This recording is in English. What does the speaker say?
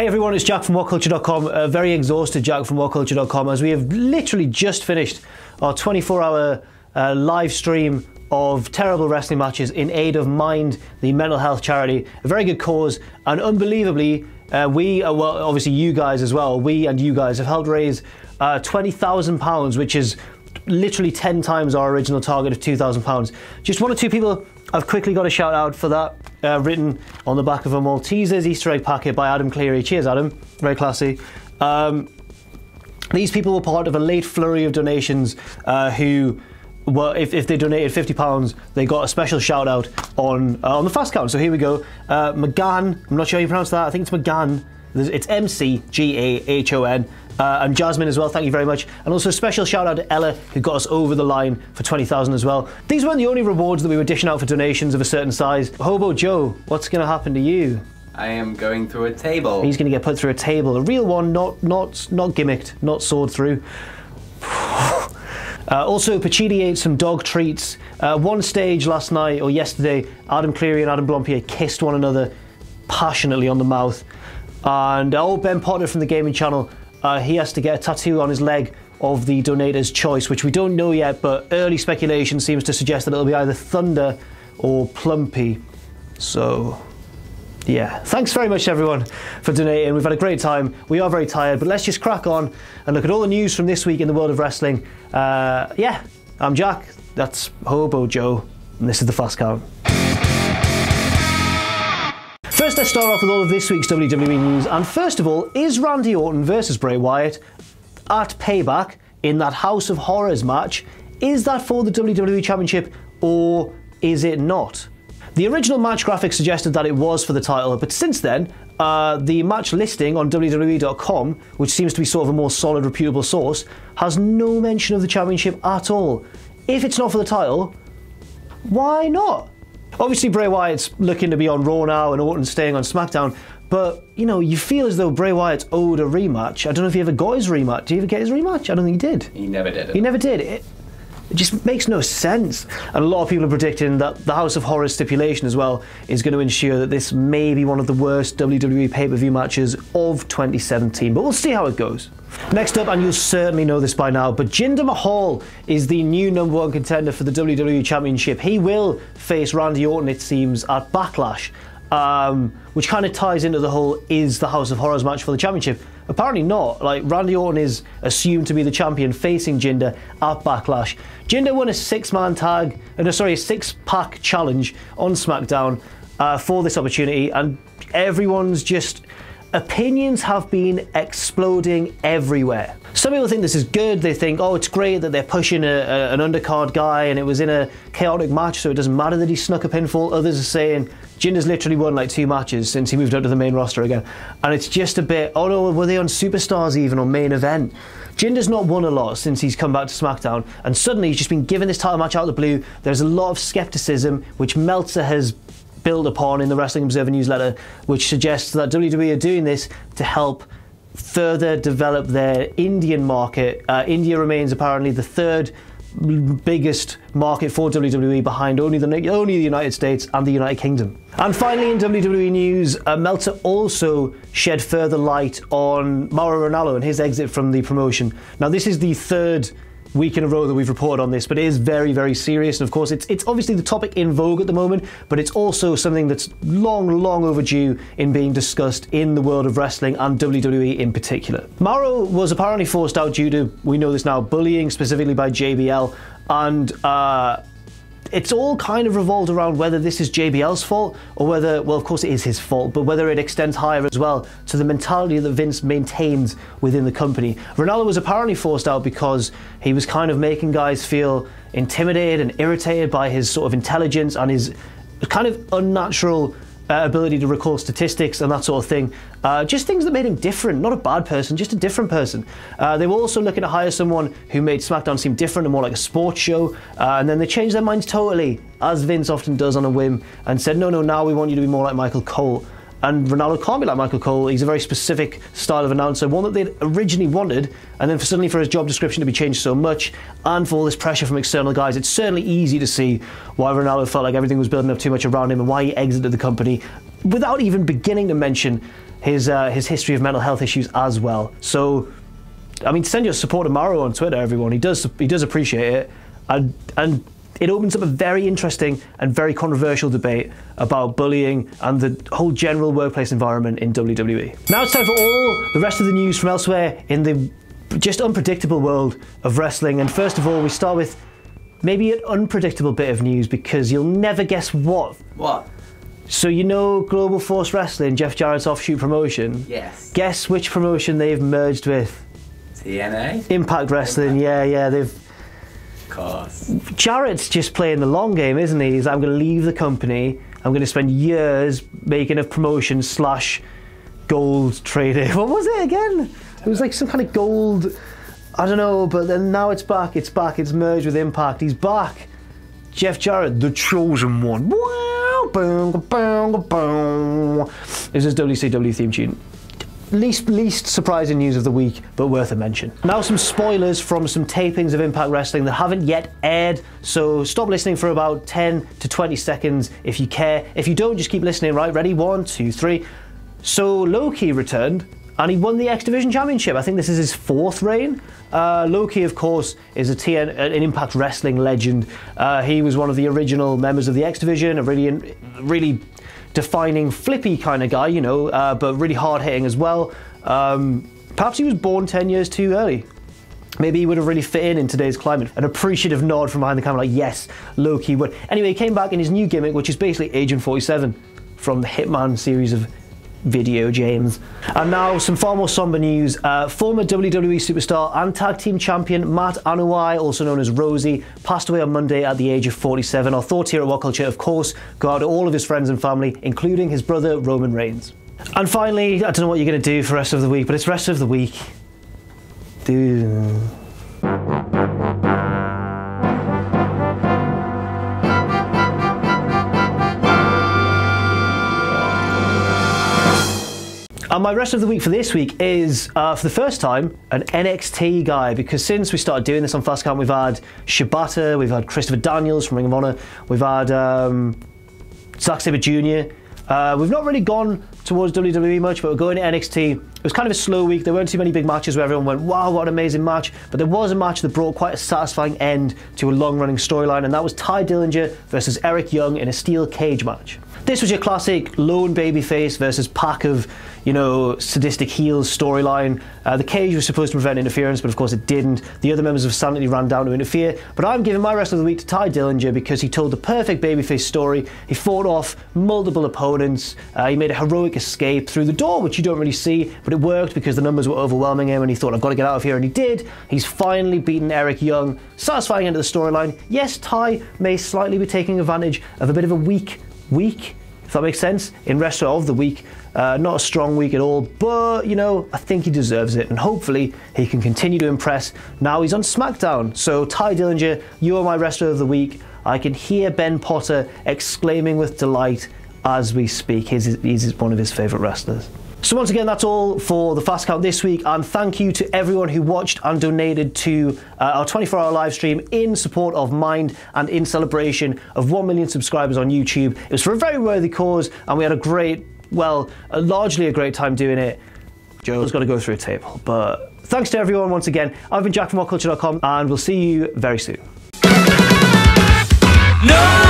Hey everyone, it's Jack from WhatCulture.com, very exhausted Jack from WhatCulture.com, as we have literally just finished our 24-hour live stream of terrible wrestling matches in aid of Mind, the mental health charity. A very good cause, and unbelievably, well, obviously you guys as well, we and you guys have helped raise £20,000, which is literally 10 times our original target of £2,000. Just one or two people I've quickly got a shout out for that, written on the back of a Maltesers Easter egg packet by Adam Cleary. Cheers, Adam. Very classy. These people were part of a late flurry of donations who were, if they donated £50, they got a special shout out on the fast count. So here we go. McGahn, I'm not sure how you pronounce that. I think it's McGahn. It's M-C-G-A-H-O-N. And Jasmine as well, thank you very much. And also a special shout out to Ella, who got us over the line for 20,000 as well. These weren't the only rewards that we were dishing out for donations of a certain size. Hobo Joe, what's going to happen to you? I am going through a table. He's going to get put through a table. A real one, not gimmicked, not sawed through. Also, Pachidi ate some dog treats. One stage last night, or yesterday, Adam Cleary and Adam Blompier kissed one another passionately on the mouth. And old Ben Potter from the gaming channel, he has to get a tattoo on his leg of the donator's choice, which we don't know yet, but early speculation seems to suggest that it'll be either Thunder or Plumpy. So, yeah. Thanks very much, everyone, for donating. We've had a great time. We are very tired, but let's just crack on and look at all the news from this week in the world of wrestling. Yeah, I'm Jack. That's Hobo Joe, and this is the Fast Count. First, let's start off with all of this week's WWE news, and first of all, is Randy Orton versus Bray Wyatt at Payback in that House of Horrors match? Is that for the WWE Championship, or is it not? The original match graphic suggested that it was for the title, but since then, the match listing on WWE.com, which seems to be sort of a more solid, reputable source, has no mention of the championship at all. If it's not for the title, why not? Obviously, Bray Wyatt's looking to be on Raw now and Orton's staying on SmackDown, but, you know, you feel as though Bray Wyatt's owed a rematch. I don't know if he ever got his rematch. Did he ever get his rematch? I don't think he did. He never did it. He never did. It just makes no sense. And a lot of people are predicting that the House of Horrors stipulation as well is going to ensure that this may be one of the worst WWE pay-per-view matches of 2017, but we'll see how it goes. Next up, and you'll certainly know this by now, but Jinder Mahal is the new #1 contender for the WWE Championship. He will face Randy Orton, it seems, at Backlash, which kind of ties into the whole is the House of Horrors match for the championship. Apparently not. Like, Randy Orton is assumed to be the champion facing Jinder at Backlash. Jinder won a six-pack challenge on SmackDown for this opportunity, and everyone's just... opinions have been exploding everywhere. Some people think this is good. They think, oh, it's great that they're pushing an undercard guy and it was in a chaotic match, so it doesn't matter that he snuck a pinfall. Others are saying Jinder's literally won like 2 matches since he moved up to the main roster again. And it's just a bit, oh no, were they on Superstars even, or main event? Jinder's not won a lot since he's come back to SmackDown, and suddenly he's just been given this title match out of the blue. There's a lot of skepticism, which Meltzer has built upon in the Wrestling Observer newsletter, which suggests that WWE are doing this to help further develop their Indian market. India remains apparently the 3rd biggest market for WWE, behind only the United States and the United Kingdom. And finally, in WWE news, Meltzer also shed further light on Mauro Ranallo and his exit from the promotion. Now, this is the 3rd week in a row that we've reported on this, but it is very, very serious. And of course, it's obviously the topic in vogue at the moment, but it's also something that's long overdue in being discussed in the world of wrestling and WWE in particular. Mauro was apparently forced out due to, we know this now, bullying, specifically by JBL, and it's all kind of revolved around whether this is JBL's fault or whether, well, of course it is his fault, but whether it extends higher as well to the mentality that Vince maintains within the company. Ranallo was apparently forced out because he was kind of making guys feel intimidated and irritated by his sort of intelligence and his kind of unnatural ability to recall statistics and that sort of thing. Just things that made him different, not a bad person, just a different person. They were also looking to hire someone who made SmackDown seem different and more like a sports show, and then they changed their minds totally, as Vince often does on a whim, and said, no, now we want you to be more like Michael Cole. And Ranallo can't be like Michael Cole. He's a very specific style of announcer, one that they'd originally wanted, and then suddenly for his job description to be changed so much, and for all this pressure from external guys, it's certainly easy to see why Ranallo felt like everything was building up too much around him and why he exited the company, without even beginning to mention his history of mental health issues as well. So, I mean, send your support to Mauro on Twitter, everyone. He does appreciate it, and it opens up a very interesting and very controversial debate about bullying and the whole general workplace environment in WWE. Now it's time for all the rest of the news from elsewhere in the just unpredictable world of wrestling. And first of all, we start with maybe an unpredictable bit of news, because you'll never guess what. What? So you know Global Force Wrestling, Jeff Jarrett's offshoot promotion? Yes. Guess which promotion they've merged with? TNA? Impact Wrestling, yeah, they've... Of course. Jarrett's just playing the long game, isn't he? He's, I'm going to leave the company, I'm going to spend years making a promotion / gold trading. What was it again? It was like some kind of gold, I don't know, but then now it's back, it's merged with Impact, he's back. Jeff Jarrett, the chosen one. Wow, boom, boom, boom. This is WCW theme tune. Least surprising news of the week, but worth a mention. Now some spoilers from some tapings of Impact Wrestling that haven't yet aired, so stop listening for about 10 to 20 seconds if you care. If you don't, just keep listening, right? Ready? 1, 2, 3. So Loki returned, and he won the X Division Championship. I think this is his 4th reign. Loki, of course, is an Impact Wrestling legend. He was one of the original members of the X Division, a really defining flippy kind of guy, you know, but really hard-hitting as well. Perhaps he was born 10 years too early. Maybe he would have really fit in today's climate. An appreciative nod from behind the camera, like, yes, Loki would. Anyway, he came back in his new gimmick, which is basically Agent 47 from the Hitman series of video games. And now some far more somber news. Former WWE superstar and tag team champion Matt Anoa'i, also known as Rosie, passed away on Monday at the age of 47. Our thoughts here at WhatCulture, of course, go out to all of his friends and family, including his brother Roman Reigns. And finally, I don't know what you're going to do for the rest of the week, but it's rest of the week. And my rest of the week for this week is, for the first time, an NXT guy, because since we started doing this on Fast Count, we've had Shibata, we've had Christopher Daniels from Ring of Honor, we've had Zack Sabre Jr. We've not really gone towards WWE much, but we're going to NXT. It was kind of a slow week. There weren't too many big matches where everyone went, wow, what an amazing match. But there was a match that brought quite a satisfying end to a long-running storyline, and that was Ty Dillinger versus Eric Young in a steel cage match. This was your classic lone babyface versus pack of, you know, sadistic heels storyline. The cage was supposed to prevent interference, but of course it didn't. The other members of Sanity ran down to interfere. But I'm giving my rest of the week to Ty Dillinger because he told the perfect babyface story. He fought off multiple opponents. He made a heroic escape through the door, which you don't really see, but it worked because the numbers were overwhelming him and he thought, I've got to get out of here, and he did. He's finally beaten Eric Young. Satisfying end of the storyline. Yes, Ty may slightly be taking advantage of a bit of a weak week, if that makes sense, in rest of the week. Not a strong week at all, but, you know, I think he deserves it, and hopefully he can continue to impress. Now he's on SmackDown, so Ty Dillinger, you are my wrestler of the week. I can hear Ben Potter exclaiming with delight as we speak. He's one of his favourite wrestlers. So once again, that's all for the Fast Count this week, and thank you to everyone who watched and donated to our 24-hour live stream in support of Mind and in celebration of 1 million subscribers on YouTube. It was for a very worthy cause, and we had a great, well, largely a great time doing it. Joe's got to go through a table, but thanks to everyone once again. I've been Jack from WhatCulture.com, and we'll see you very soon. No!